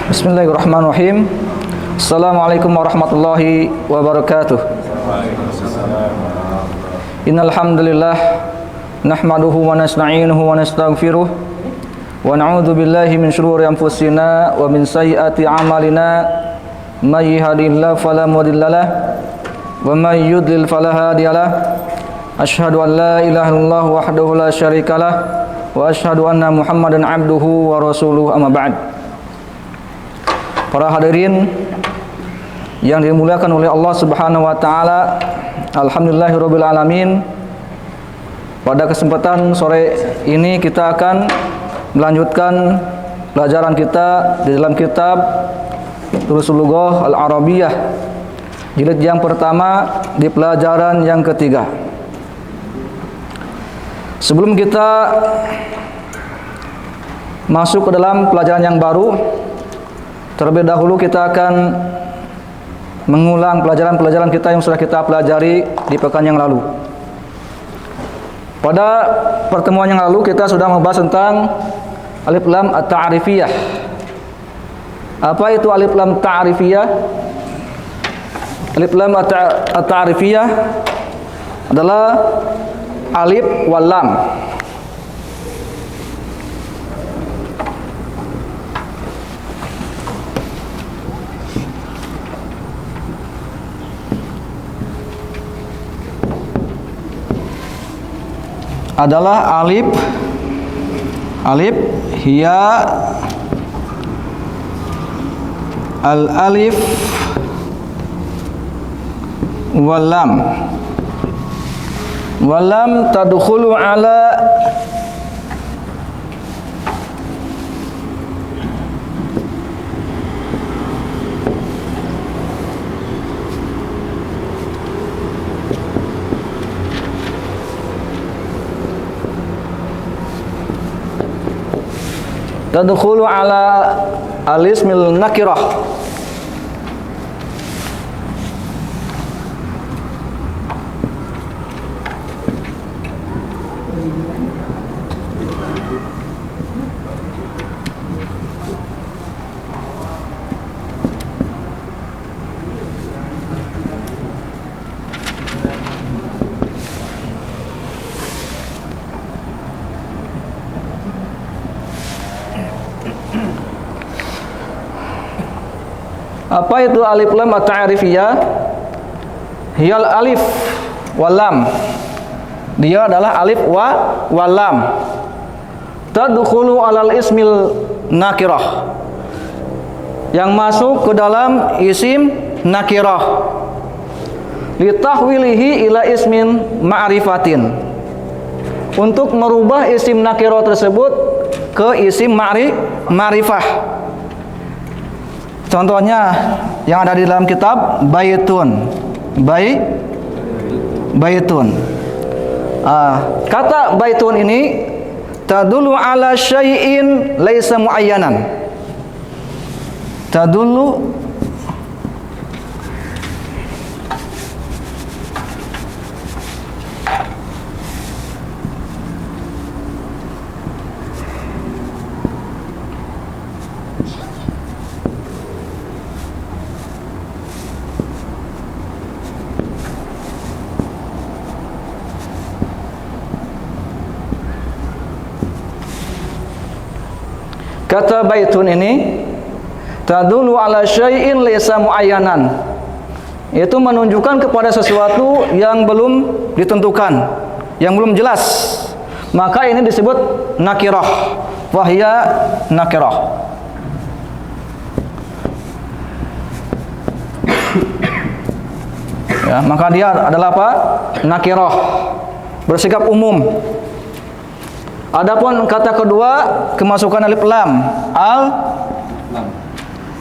Bismillahirrahmanirrahim. Assalamualaikum warahmatullahi wabarakatuh. Innal hamdalillah nahmaduhu wa nasta'inuhu wa nastaghfiruh wa na'udzu billahi min shururi anfusina wa min sayyiati a'malina may yahdihillahu fala mudhillalah wa may yudlil fala hadiyalah. Asyhadu an la ilaha illallah wahdahu la syarikalah wa asyhadu anna Muhammadan abduhu wa rasuluhu amma ba'd. Para hadirin yang dimuliakan oleh Allah Subhanahu wa taala, alhamdulillahirabbil alamin. Pada kesempatan sore ini kita akan melanjutkan pelajaran kita di dalam kitab Durusul Lughah Al-Arabiyah jilid yang pertama di pelajaran yang ketiga. Sebelum kita masuk ke dalam pelajaran yang baru, terlebih dahulu kita akan mengulang pelajaran-pelajaran kita yang sudah kita pelajari di pekan yang lalu. Pada pertemuan yang lalu kita sudah membahas tentang alif lam at-ta'rifiyah. Apa itu alif lam ta'rifiyah? Alif lam at-ta'rifiyah adalah alif wal lam. Adalah alif hiya al alif wal lam tadkhulu ala al-ismil nakirah. Apa itu alif lam at-ta'rifiyah? Hiyal alif wal lam. Dia adalah alif wal lam. Tadkhulu alal ismil nakirah. Yang masuk ke dalam isim nakirah. Litahwilihi ila ismin ma'rifatin. Untuk merubah isim nakirah tersebut ke isim ma'rifah. Contohnya yang ada di dalam kitab baitun. Kata baitun ini tadullu ala syai'in laisa muayyanan. Tadullu Kata baitun ini tadullu ala syai'in laysa muayyanan. Itu menunjukkan kepada sesuatu yang belum ditentukan, yang belum jelas. Maka ini disebut nakirah. Wahya nakirah. Ya, maka dia adalah apa? Nakirah. Bersikap umum. Adapun kata kedua, kemasukan alif lam,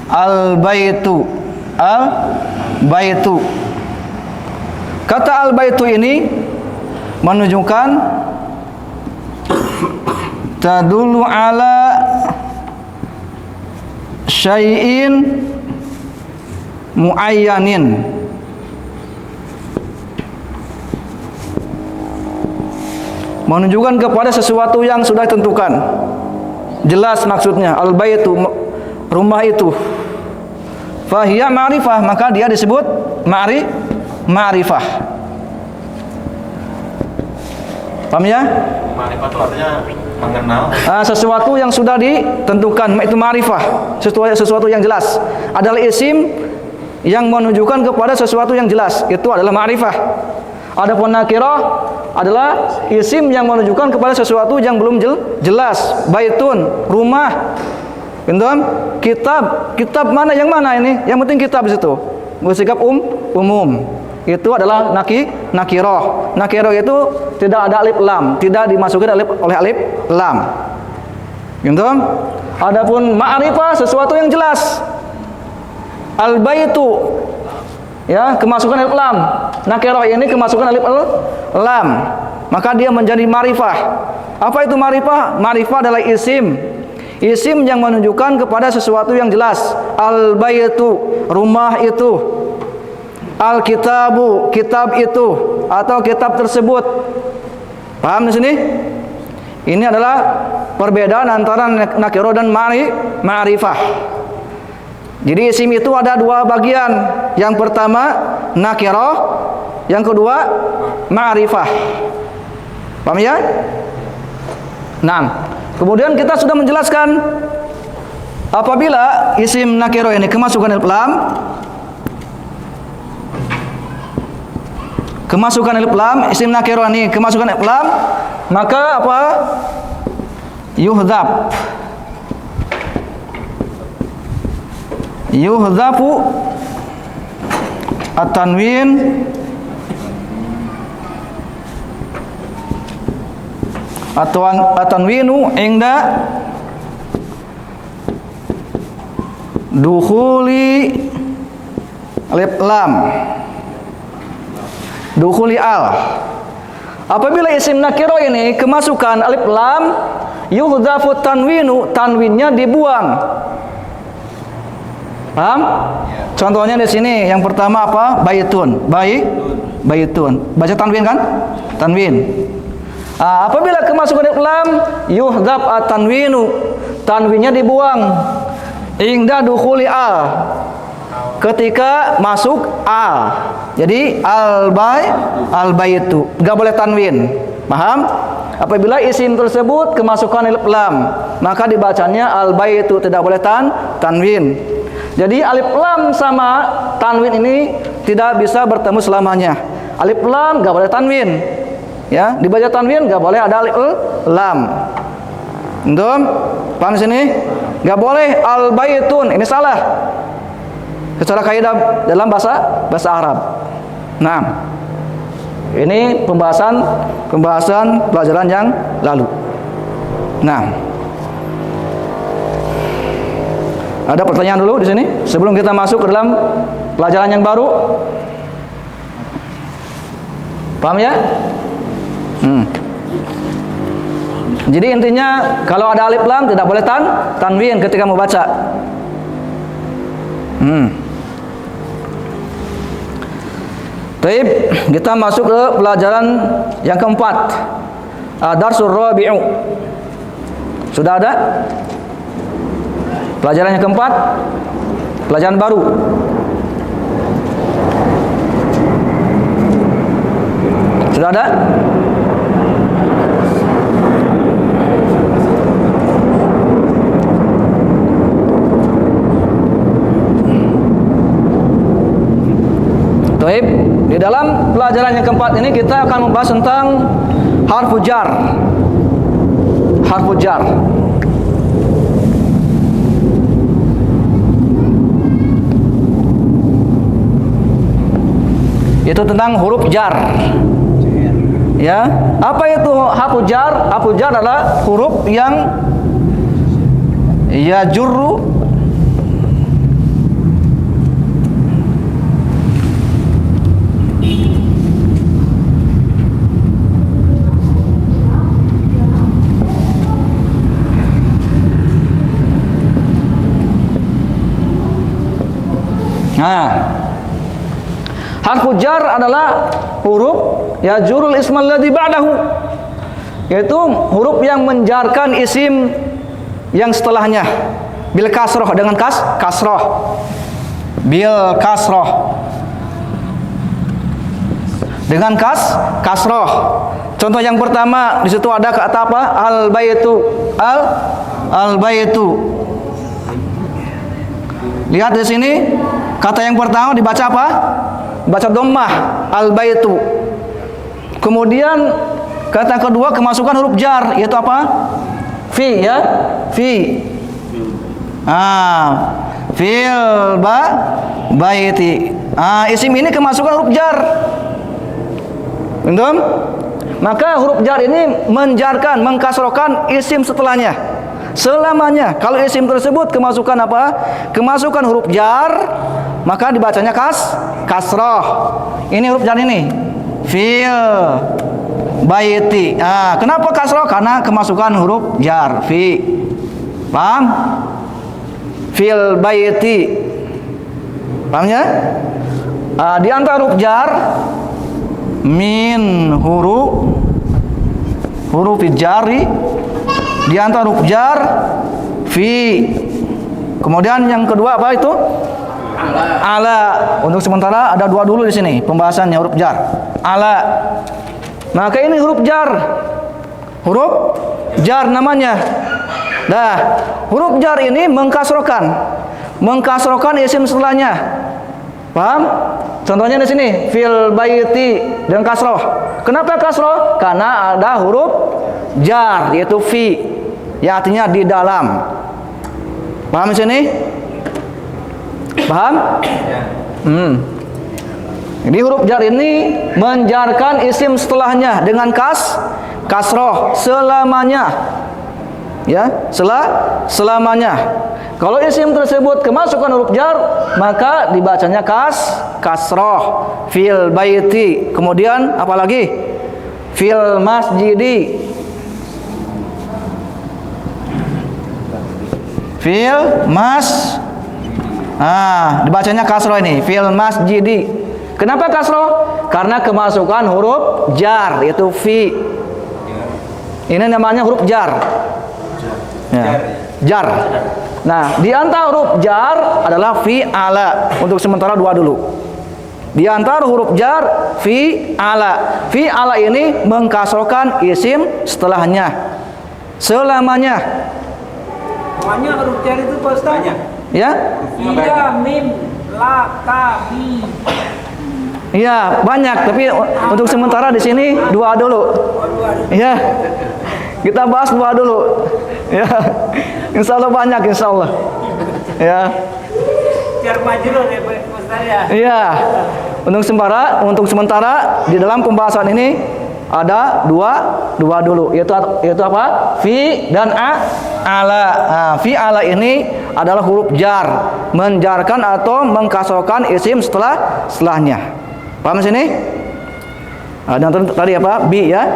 al-baitu. Kata al-baitu ini menunjukkan tadullu ala syai'in muayyanin. Menunjukkan kepada sesuatu yang sudah ditentukan. Jelas maksudnya. Al-baitu rumah itu. Fahiya ma'rifah, maka dia disebut ma'rifah. Paham ya? Ma'rifah itu artinya mengenal. Sesuatu yang sudah ditentukan itu ma'rifah, sesuatu yang jelas. Adalah isim yang menunjukkan kepada sesuatu yang jelas, itu adalah ma'rifah. Adapun nakirah adalah isim yang menunjukkan kepada sesuatu yang belum jelas. Baitun, rumah. Pintam, kitab mana yang mana ini? Yang penting kitab di situ. Bersikap umum. Itu adalah nakirah. Nakirah itu tidak ada alif lam, tidak dimasuki oleh alif lam. Pintam. Adapun ma'rifah sesuatu yang jelas. Al-baitu, ya, kemasukan alif lam. Nakirah ini kemasukan alif lam, maka dia menjadi ma'rifah. Apa itu ma'rifah? Ma'rifah adalah isim yang menunjukkan kepada sesuatu yang jelas. Al-baitu, rumah itu. Al-kitabu, kitab itu atau kitab tersebut. Paham di sini? Ini adalah perbedaan antara nakirah dan ma'rifah. Jadi isim itu ada dua bagian. Yang pertama nakirah, yang kedua ma'rifah. Paham ya? Nah, kemudian kita sudah menjelaskan apabila isim nakirah ini kemasukan alif lam, isim nakirah ini kemasukan alif lam, maka apa? Yuhdhafu at-tanwin atau at-tanwinu inda dukhuli alif lam, dukhuli al. Apabila isim nakirah ini kemasukan alif lam, yuhdhafu tanwinu, tanwinnya dibuang. Paham? Contohnya di sini yang pertama apa? Baitun. Baitun. Baca tanwin kan? Tanwin. Apabila kemasukan alif lam, yuhdhaf at-tanwinu, tanwinnya dibuang. Inda dukhuli al, ketika masuk al. Jadi al-baitu, enggak boleh tanwin. Paham? Apabila isim tersebut kemasukan alif lam, maka dibacanya al-baitu, tidak boleh tanwin. Jadi alif lam sama tanwin ini tidak bisa bertemu selamanya. Alif lam enggak boleh tanwin. Ya, dibaca tanwin enggak boleh ada alif lam. Ndom? Paham sini? Enggak boleh al-baitun, ini salah. Secara kaidah dalam bahasa Arab. Nah, ini pembahasan pelajaran yang lalu. Nah, ada pertanyaan dulu di sini sebelum kita masuk ke dalam pelajaran yang baru. Paham ya? Jadi intinya kalau ada alif lam tidak boleh tanwin ketika mau baca. Baik, kita masuk ke pelajaran yang keempat. Darsul rabi'u. Sudah ada? Pelajaran yang keempat, pelajaran baru. Sudah ada? Baik, di dalam pelajaran yang keempat ini kita akan membahas tentang harfu jar. Harfu jar. Itu tentang huruf jar. Ya, apa itu harfu jar? Harfu jar adalah huruf yang yajurru harfu jar adalah huruf yajurul ismal ladzi ba'dahu, yaitu huruf yang menjarkan isim yang setelahnya. bil kasroh, dengan kasroh. Bil kasroh. Dengan kasroh. Contoh yang pertama di situ ada kata apa? Al baitu. Al baitu. Lihat di sini kata yang pertama dibaca apa? Baca dhammah, al baitu. Kemudian kata kedua kemasukan huruf jar, yaitu apa? Fi, ya. Fi. Fil baiti. Isim ini kemasukan huruf jar. Betul? Maka huruf jar ini menjarkan, mengkasrohkan isim setelahnya selamanya. Kalau isim tersebut kemasukan apa? Kemasukan huruf jar, maka dibacanya kasroh. Ini huruf jar ini. Fil baiti. Kenapa kasroh? Karena kemasukan huruf jar. Fi. Paham? Fil baiti. Paham ya? Di antara huruf jar min huruf jari, di antara huruf jar fi. Kemudian yang kedua apa itu? Ala. Untuk sementara ada dua dulu di sini pembahasannya huruf jar. Ala. Maka ini huruf jar. Huruf jar namanya. Nah, huruf jar ini mengkasrohkan isim setelahnya. Paham? Contohnya di sini, fil baiti dengan kasroh. Kenapa kasroh? Karena ada huruf jar, yaitu fi, yang artinya di dalam. Paham di sini? Paham? Jadi huruf jar ini menjarkan isim setelahnya dengan kasroh selamanya. Ya, selamanya. Kalau isim tersebut kemasukan huruf jar, maka dibacanya kasroh. Fil baiti. Kemudian apa lagi? Fil masjidi. Dibacanya kasroh ini. Fil masjidi. Kenapa kasroh? Karena kemasukan huruf jar, yaitu fi. Ini namanya huruf jar. Jar. Nah, di antara huruf jar adalah fi ala. Untuk sementara dua dulu. Di antara huruf jar fi ala. Fi ala ini mengkasrohkan isim setelahnya selamanya. Namanya huruf jar itu Pak Ustaz? Ya? Iya, mim, la, ka, bi. Iya, banyak, tapi untuk sementara di sini dua dulu. Ya. Kita bahas dua dulu. Ya. Insya Allah banyak, insya Allah. Ya. Jar majrur ya Pak Ustaz ya. Iya. Untuk sementara di dalam pembahasan ini ada dua dulu, yaitu apa? Fi dan ala. Fi ala ini adalah huruf jar, menjarkan atau mengkasrohkan isim setelahnya. Paham sini? Dan tadi apa? Bi, ya.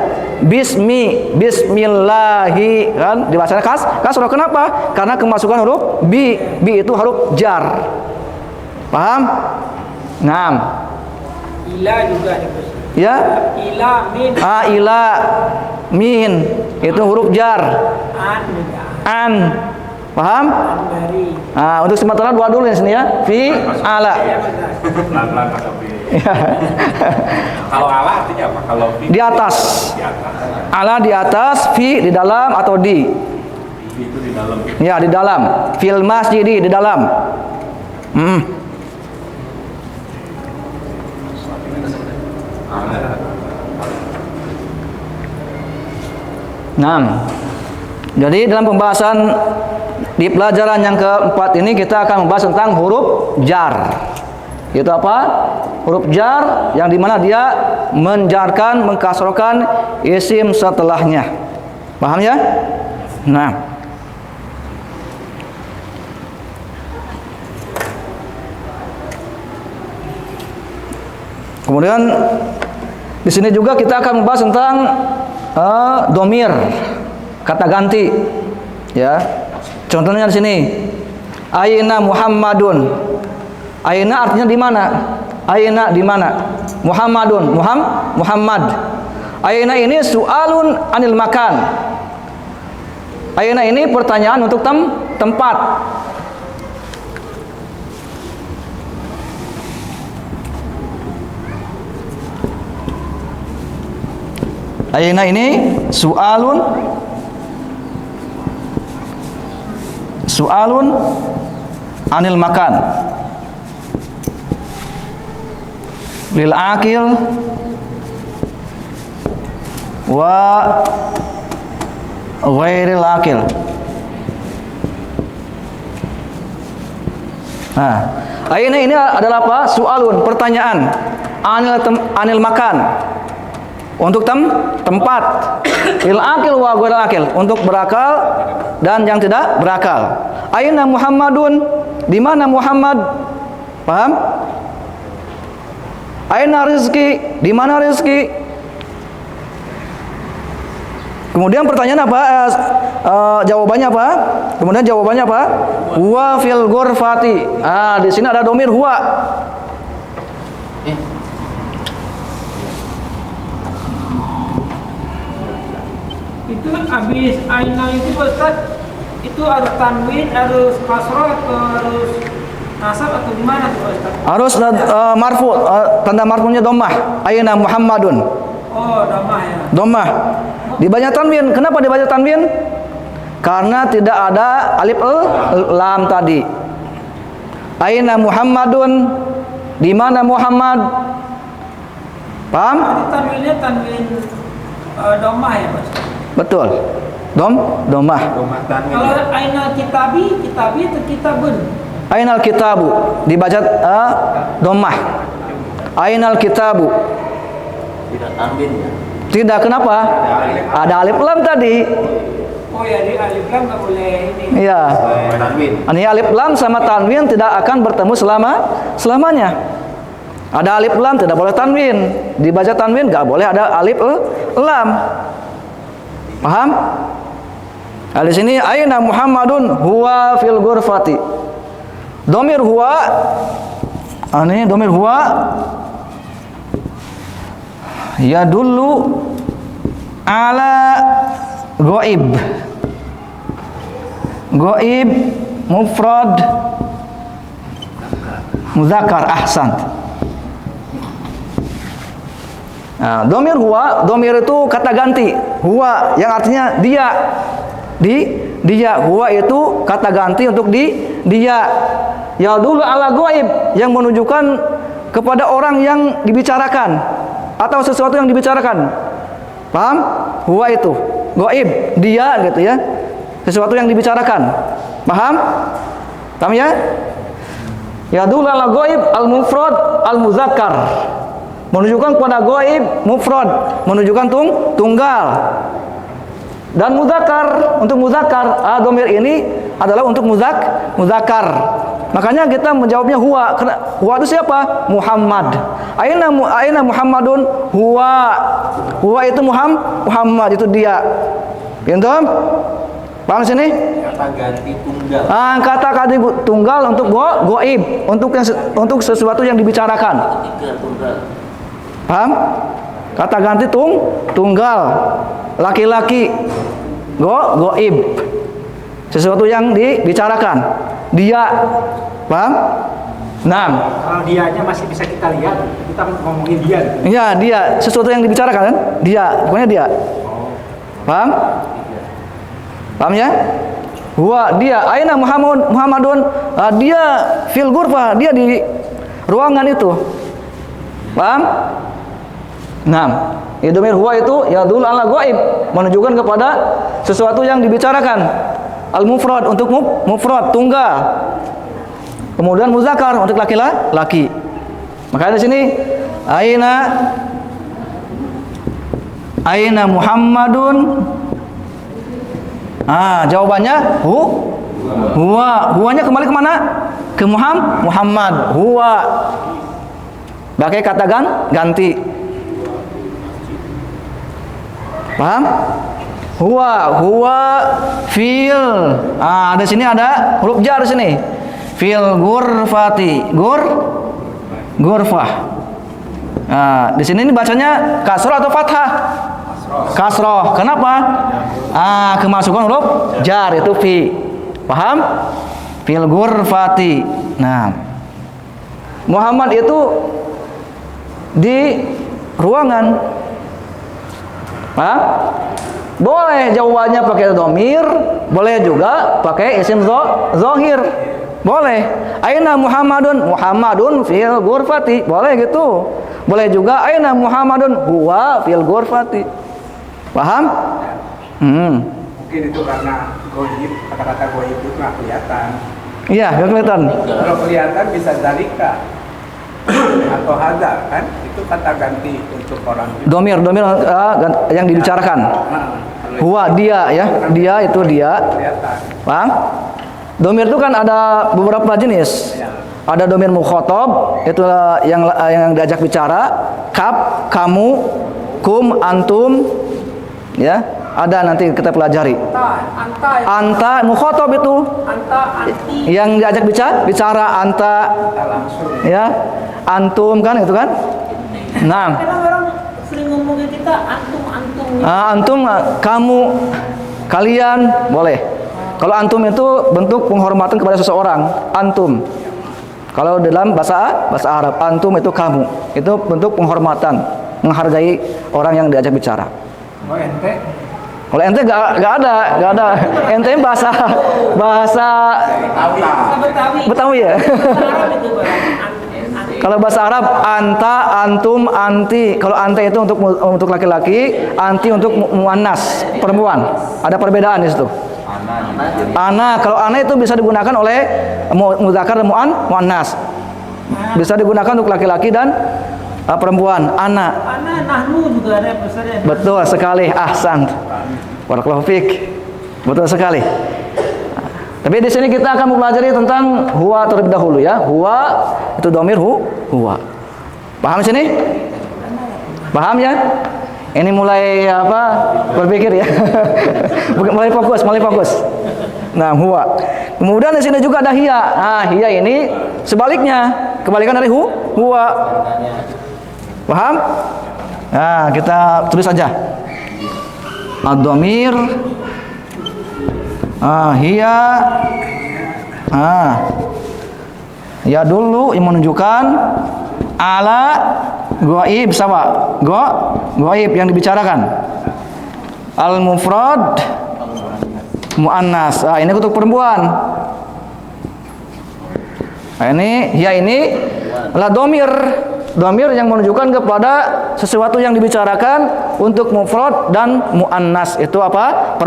Bismillahi, kan dibacanya kasroh. Kenapa? Karena kemasukan huruf bi. Bi itu huruf jar. Paham? Naam. Ila juga nih Pak. Ya? Ila min. Ila min itu huruf jar. An. Paham? Dari. Untuk sementara dua dulu di sini ya. Fi ala. Pelan-pelan pakai fi. Ya. Kalau ala artinya apa? Kalau fi Di atas. di atas. Ala di atas, fi di dalam atau di. Fi itu di dalam. Ya, di dalam. Fil masjidi di dalam. Nah, jadi dalam pembahasan di pelajaran yang keempat ini kita akan membahas tentang huruf jar. Itu apa? Huruf jar yang dimana dia menjarkan, mengkasrohkan isim setelahnya. Paham ya? Nah, kemudian di sini juga kita akan membahas tentang domir, kata ganti. Ya, contohnya di sini, Aina Muhammadun. Aina artinya di mana? Aina di mana? Muhammadun, Muhammad. Aina ini su'alun anil makan. Aina ini pertanyaan untuk tempat. Aina ini su'alun anil makan. Lil akil wa ghairil akil. Nah, ini adalah apa? Su'alun, pertanyaan. Anil makan. Untuk tempat. Lil akil wa ghairil akil, untuk berakal dan yang tidak berakal. Aina Muhammadun? Di mana Muhammad? Paham? Aina rizki? Di mana rizki? Kemudian pertanyaan apa? Jawabannya apa? Kemudian jawabannya apa? Huwa fil ghurfati. Di sini ada domir huwa. Itu habis aina itu Ustaz, itu harus tanwin, harus kasroh atau harus nasab atau gimana tuh Ustaz? Harus marfu, tanda marfunya dhammah. Aina Muhammadun. Oh, dhammah ya. Dhammah. Dibaca tanwin. Kenapa dibaca tanwin? Karena tidak ada alif lam tadi. Aina Muhammadun? Di mana Muhammad? Paham? Jadi tanwinnya tanwin dhammah ya Ustaz? Betul. Dhammah. Kalau aina kitabi atau kitabun? Ainal kitabu dibaca dhammah. Ainal kitabu. Tidak tanwin ya. Tidak, kenapa? Ada alif lam tadi. Oh ya, di alif lam nggak boleh ini. Iya. Tanwin. Ini alif lam sama tanwin tidak akan bertemu selamanya. Ada alif lam tidak boleh tanwin. Dibaca tanwin nggak boleh ada alif lam. Paham? Nah, di sini aina Muhammadun huwa fil ghurfati. Domir huwa. Ini domir huwa yadullu ala ghaib. Ghaib mufrad muzakkar, ahsan. Nah, domir huwa, domir itu kata ganti. Huwa yang artinya dia. Dia. Huwa itu kata ganti untuk dia. Yadullu ala ghaib, yang menunjukkan kepada orang yang dibicarakan atau sesuatu yang dibicarakan. Paham? Huwa itu ghaib, dia gitu ya. Sesuatu yang dibicarakan. Paham? Paham ya? Yadullu ala ghaib al-mufrad al-muzakkar. Menunjukkan kepada ghaib mufrad, menunjukkan tunggal. Dan muzakkar, untuk muzakkar, domir ini adalah untuk muzakkar. Makanya kita menjawabnya huwa. Huwa itu siapa? Muhammad. Aina Muhammadun? Huwa. Huwa itu Muhammad, itu dia. Pintam? Paham sini? Kata ganti tunggal. Kata ganti tunggal untuk ghaib, untuk sesuatu yang dibicarakan. Paham? Kata ganti tunggal. Laki-laki. Ghaib. Sesuatu yang dibicarakan. Dia. Paham? Nah. Kalau dianya masih bisa kita lihat, kita ngomongin dia. Iya, dia. Sesuatu yang dibicarakan kan? Dia. Pokoknya dia. Paham? Paham ya? Huwa, dia. Aina Muhammadun? Dia fil ghurfah. Dia di ruangan itu. Paham? Nah. Domir huwa itu yadul ala ghaib, menunjukkan kepada sesuatu yang dibicarakan. Al-mufrad untuk mufrad, tunggal. Kemudian muzakkar untuk laki-laki. Makanya di sini aina Muhammadun? Jawabannya huwa. Huwanya kembali ke mana? Ke Muhammad. Huwa. Pakai kata ganti. Paham? Huwa fil. Di sini ada huruf jar di sini. Fil ghurfati. Ghurfah. Di sini ini bacanya kasroh atau fathah? Kasroh. Kenapa? Kemasukan huruf jar itu fi. Paham? Fil ghurfati. Nah, Muhammad itu di ruangan. Hah? Boleh jawabannya pakai domir, boleh juga pakai isim zohir. Boleh. Aina Muhammadun? Muhammadun fil ghurfati. Boleh gitu. Boleh juga aina Muhammadun? Huwa fil ghurfati. Paham? Mungkin itu karena goib, kata-kata goib itu nggak kelihatan. Iya, nggak kelihatan. Kalau kelihatan bisa dalika atau hada kan? Itu kata ganti untuk orang. Domir yang dibicarakan. Huwa dia ya, dia itu dia. Kelihatan. Paham? Domir itu kan ada beberapa jenis. Ada domir mukhotob, itu yang diajak bicara. Kap, kamu, kum, antum, ya. Ada nanti kita pelajari. Anta mukhotob itu. Anta, anti. Yang diajak bicara anta, Kita langsung. ya. Antum kan itu kan? Nah. Karena orang sering ngomongin kita antum. Antum, kamu, kalian, boleh. Kalau antum itu bentuk penghormatan kepada seseorang, antum. Kalau dalam bahasa Arab, antum itu kamu. Itu bentuk penghormatan, menghargai orang yang diajak bicara. Oh ente? Kalau ente gak ada. Ente bahasa Betawi ya. Arab itu barang. Kalau bahasa Arab, anta, antum, anti. Kalau ante itu untuk laki-laki, anti untuk muannas, perempuan. Ada perbedaan di situ. Ana, kalau ana itu bisa digunakan oleh muzakkar dan muannas. Bisa digunakan untuk laki-laki dan perempuan. Ana. Ana, nahnu juga ada besarnya. Betul sekali, ahsan. Barakallahu fiik. Betul sekali. Tapi di sini kita akan mempelajari tentang huwa terlebih dahulu ya. Huwa itu domir huwa. Paham sini? Paham ya? Ini mulai berpikir ya. mulai fokus. Nah, huwa. Kemudian di sini juga ada hiya. Nah, hiya ini sebaliknya, kebalikan dari huwa. Paham? Nah, kita tulis saja. Ad-dhamir hiya ya dulu yang menunjukkan ala ghaib sama ghaib yang dibicarakan. Al mufrad muannas. Ini untuk perempuan. Ini hiya ini adalah domir yang menunjukkan kepada sesuatu yang dibicarakan untuk mufrad dan muannas. Itu apa?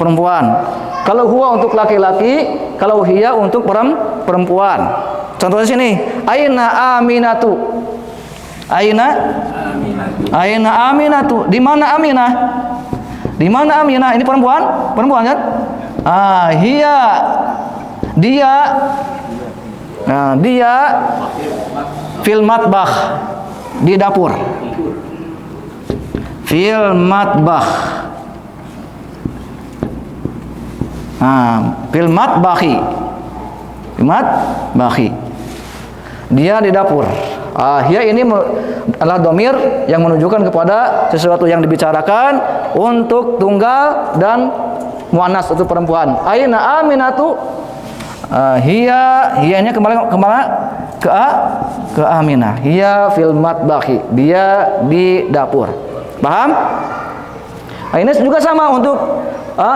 Perempuan. Kalau huwa untuk laki-laki, kalau hiya untuk perempuan. Contohnya sini, aina aminatu. Aina aminatu. Di mana Aminah? Di mana Aminah? Ini perempuan kan? Hiya. Dia. Nah, dia fil matbakh, di dapur. Fil matbakh. Fil matbakhi. Dia di dapur. Hiya ini adalah domir yang menunjukkan kepada sesuatu yang dibicarakan untuk tunggal dan muannas itu perempuan. Aina aminatu. Hiyanya kemana? Ke Aminah. Hiya fil matbakhi. Dia di dapur. Paham? Ini juga sama untuk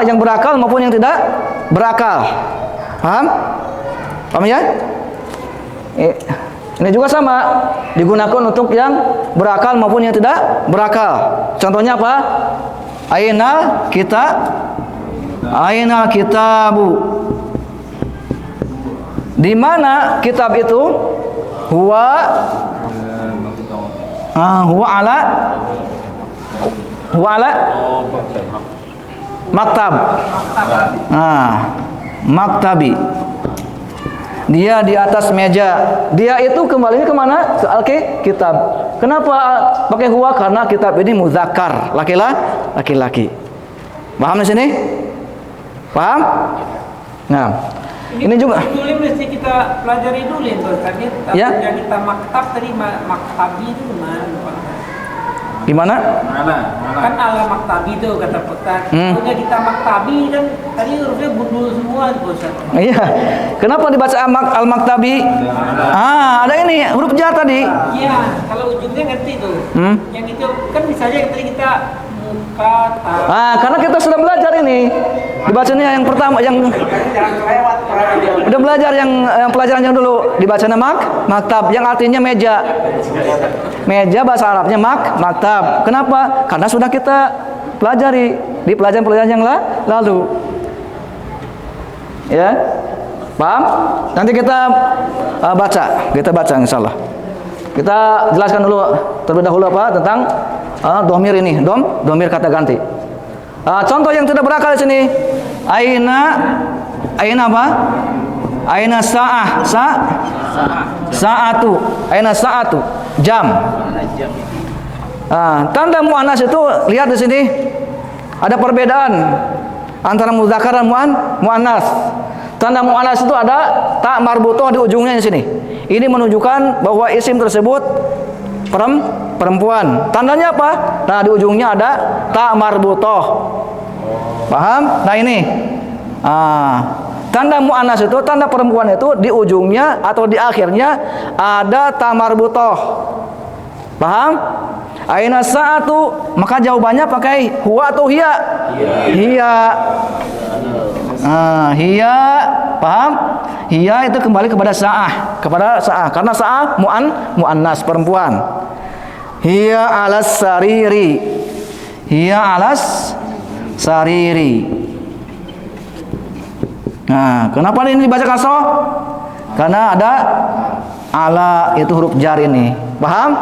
yang berakal maupun yang tidak berakal. Paham? Paham ya? Ini juga sama, digunakan untuk yang berakal maupun yang tidak berakal. Contohnya apa? Aina kitabu. Di mana kitab itu? Huwa ala maktab. Maktabi. Dia di atas meja. Dia itu kembalinya kemana? Ke kitab. Kenapa pakai huwa? Karena kitab ini muzakkar, laki-laki. Paham di sini? Paham? Nah, ini juga Dulu mesti kita pelajari dulu Ustaz. Ya. Yang kita maktab tadi maktabi itu gimana? Kan ala maktabi itu kata Ustaz. Udah kita maktabi kan tadi hurufnya gundul semua Ustaz. Iya. Kenapa dibaca al-maktabi? Ada ini huruf jar tadi. Iya, kalau ujungnya ngerti tuh. Yang itu kan misalnya tadi kita Mukatab. Nah, karena kita sudah belajar ini. Dibacanya yang pertama, yang Jangan kelewat Quran. udah belajar yang pelajaran yang dulu dibacanya maktab yang artinya meja. Meja bahasa Arabnya maktab. Kenapa? Karena sudah kita pelajari di pelajaran-pelajaran yang lalu. Ya. Paham? Nanti kita baca insyaallah. Kita jelaskan dulu terlebih dahulu apa tentang domir ini, domir kata ganti. Contoh yang tidak berakal di sini. Aina apa? Aina sa'atu. Aina sa'atu. Jam. Tanda muannas itu lihat di sini ada perbedaan antara muzakkar dan muannas. Tanda muannas itu ada ta marbutoh di ujungnya di sini. Ini menunjukkan bahwa isim tersebut perempuan. Tandanya apa? Nah, di ujungnya ada ta marbutoh. Paham? Nah, ini. Tanda muannas itu, tanda perempuan itu di ujungnya atau di akhirnya ada ta marbutoh. Paham? Aina sa'atu, maka jawabannya pakai huwa atau hiya? Hiya. Hiya, paham? Hiya itu kembali kepada sa'ah, karena sa'ah muannas perempuan. Hiya alas sariri. Hiya alas sariri. Nah, kenapa ini dibaca kasroh? Karena ada ala, itu huruf jar ini. Paham?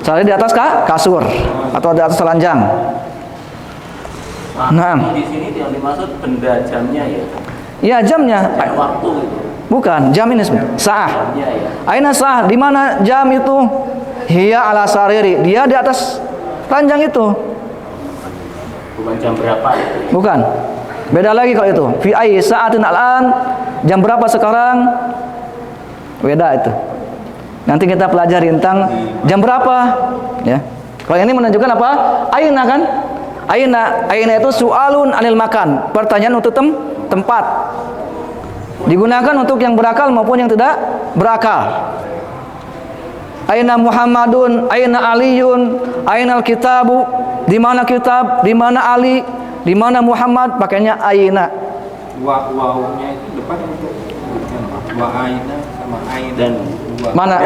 Sariri di atas kasur atau di atas telanjang. Nah, di sini yang dimaksud benda jamnya ya. Iya, jamnya. Jam waktu itu. Bukan, jam ini sa'ah. Jamnya ya. Aina sa'ah, di mana jam itu? Hiya ala sariri. Dia di atas ranjang itu. Bukan jam berapa itu. Bukan. Beda lagi kalau itu. Fi ayyi sa'atin al'an? Jam berapa sekarang? Beda itu. Nanti kita pelajari tentang jam berapa, ya. Kalau ini menunjukkan apa? Aina kan? Aina itu su'alun anil makan, pertanyaan untuk tempat. Digunakan untuk yang berakal maupun yang tidak berakal. Aina Muhammadun, aina Aliyun, aina al-kitabu, di mana kitab, di mana Ali, di mana Muhammad, pakainya aina. Wawunya itu depan untuk wa aina sama aina Dan Mana?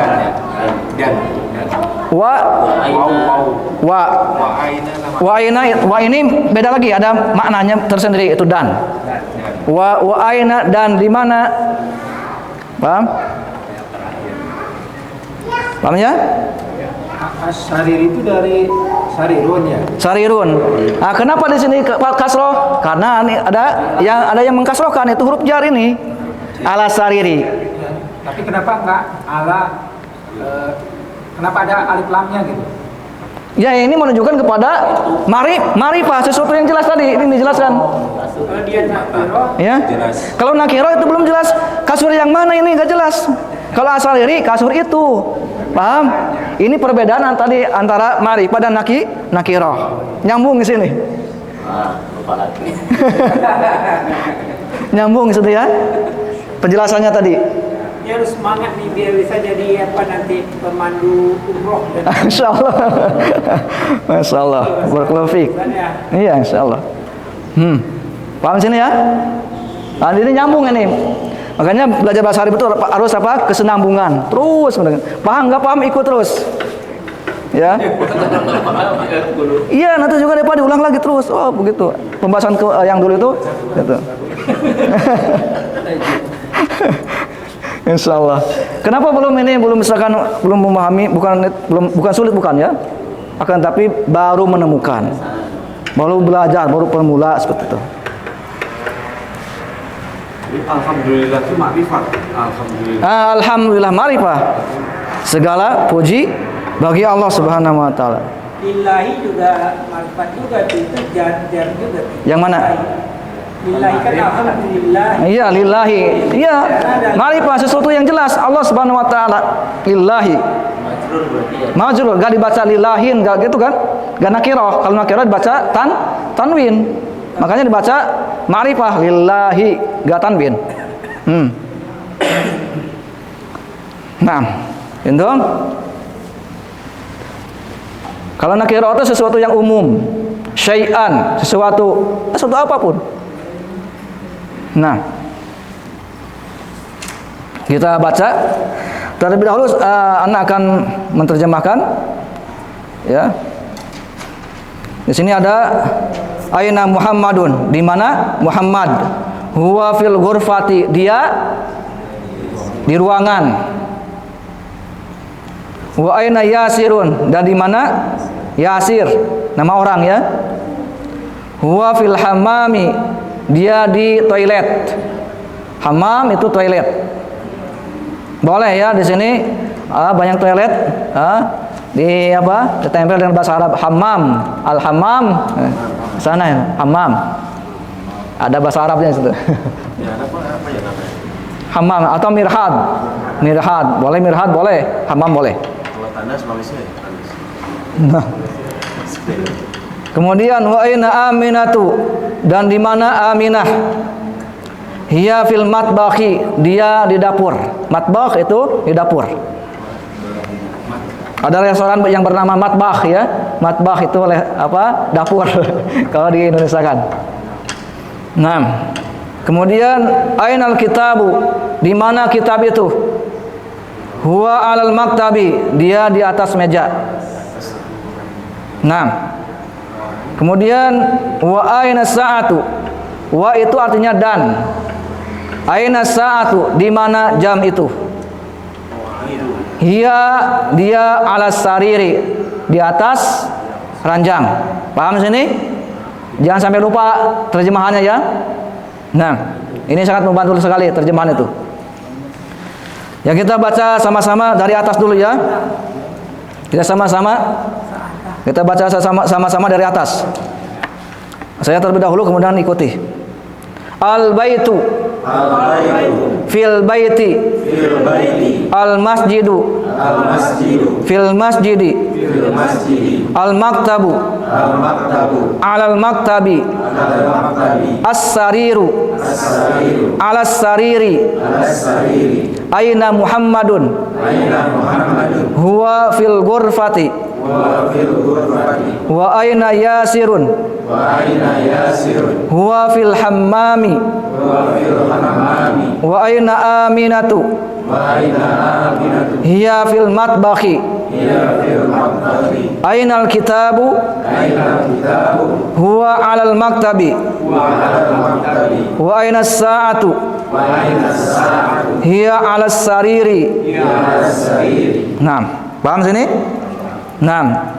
dan Wa wa aina sama wa ini beda lagi, ada maknanya tersendiri, itu dan. Wa aina, dan di mana? Paham? Paham ya? As-sarir itu dari sarirun ya. Sarirun. Nah, kenapa di sini kasroh? Karena ini ada yang mengkasrohkan, itu huruf jar ini. Ala sariri. Tapi kenapa enggak ala kenapa ada alif lamnya gitu? Ya, ini menunjukkan kepada marifah, sesuatu yang jelas tadi. Ini dijelaskan. Kalau dia nakiro, Ya. Kalau nakiro itu belum jelas. Kasur yang mana ini enggak jelas. Kalau asariri, kasur itu. Paham? Ini perbedaan tadi antara marifah dan nakiro. Nyambung di sini. lupa lagi. Nyambung di situ ya. Penjelasannya tadi. dia harus semangat nih biar bisa jadi apa nanti pemandu umroh dan Insyaallah. Masyaallah. Barakallahu fiik. ya. Iya, insyaallah. Paham sini ya? Nah, ini nyambung ini. Makanya belajar bahasa Arab itu harus apa? Kesenambungan. Terus paham nggak paham ikut terus. Ya. Iya, nanti juga depan diulang lagi terus. Oh, begitu. Pembahasan yang dulu itu gitu. Insyaallah. Kenapa belum misalkan belum memahami, bukan sulit bukan ya? Akan tapi baru menemukan. Baru belajar, baru pemula seperti itu. Alhamdulillah itu makrifat. Alhamdulillah. Alhamdulillah ma'rifah. Segala puji bagi Allah Subhanahu wa taala. Lillahi juga marifat juga itu jar juga. Yang mana? Lillahi kan alhamdulillah. Iya, lillahi. Iya, ma'rifah sesuatu yang jelas Allah Subhanahu wa taala. Lillahi. Majrur berarti ya. Majrur, enggak dibaca lillahin, enggak gitu kan? Enggak nakirah. Kalau nakirah dibaca tanwin. Makanya dibaca ma'rifah lillahi, enggak tanwin. Nah, itu. Kalau nakirah itu sesuatu yang umum. Syai'an, sesuatu apapun. Nah, kita baca. Terlebih dahulu anak akan menerjemahkan. Ya. Di sini ada aina Muhammadun, di mana Muhammad? Huwa fil ghurfati, dia di ruangan. Wa aina Yasirun, dan di mana Yasir, nama orang ya. Huwa fil hammami, dia di toilet. Hammam itu toilet. Boleh ya di sini banyak toilet. Di apa? Ditempel dengan bahasa Arab hammam, al-hammam. Sana ya, hammam. Ada bahasa Arabnya situ. Ya, apa ya namanya? Hammam atau mirhad. Mirhad, boleh mirhad boleh, hammam boleh. Kalau tandas Malaysia ya, tandas. Nah. Kemudian wa aina Aminatu, dan di mana Aminah? Hiya fil matbakhi, dia di dapur. Matbakh itu di dapur. Ada restoran yang bernama matbakh ya. Matbakh itu oleh apa? Dapur kalau di Indonesia kan. Nah. Kemudian ainal kitabu, di mana kitab itu? Huwa alal maktabi, dia di atas meja. Nah. Kemudian wa aina sa'atu. Wa itu artinya dan. Aina sa'atu, di mana jam itu? Dia alas sariri, di atas ranjang. Paham sini? Jangan sampai lupa terjemahannya ya. Nah, ini sangat membantu sekali terjemahan itu. Ya, kita baca sama-sama dari atas dulu ya. Kita baca sama-sama dari atas. Saya terlebih dahulu kemudian ikuti. Al-baitu fil baiti al-masjidu fil masjidi al-maktabu alal maktabi as-sariru alas sariri aina Muhammadun huwa fil ghurfati wa aina Yasirun huwa fil hammami wa aina Aminatu hiya fil matbakhi ainal kitabu huwa alal maktabi wa aina sa'atu hiya alas sariri. Nah, paham sini? Nah,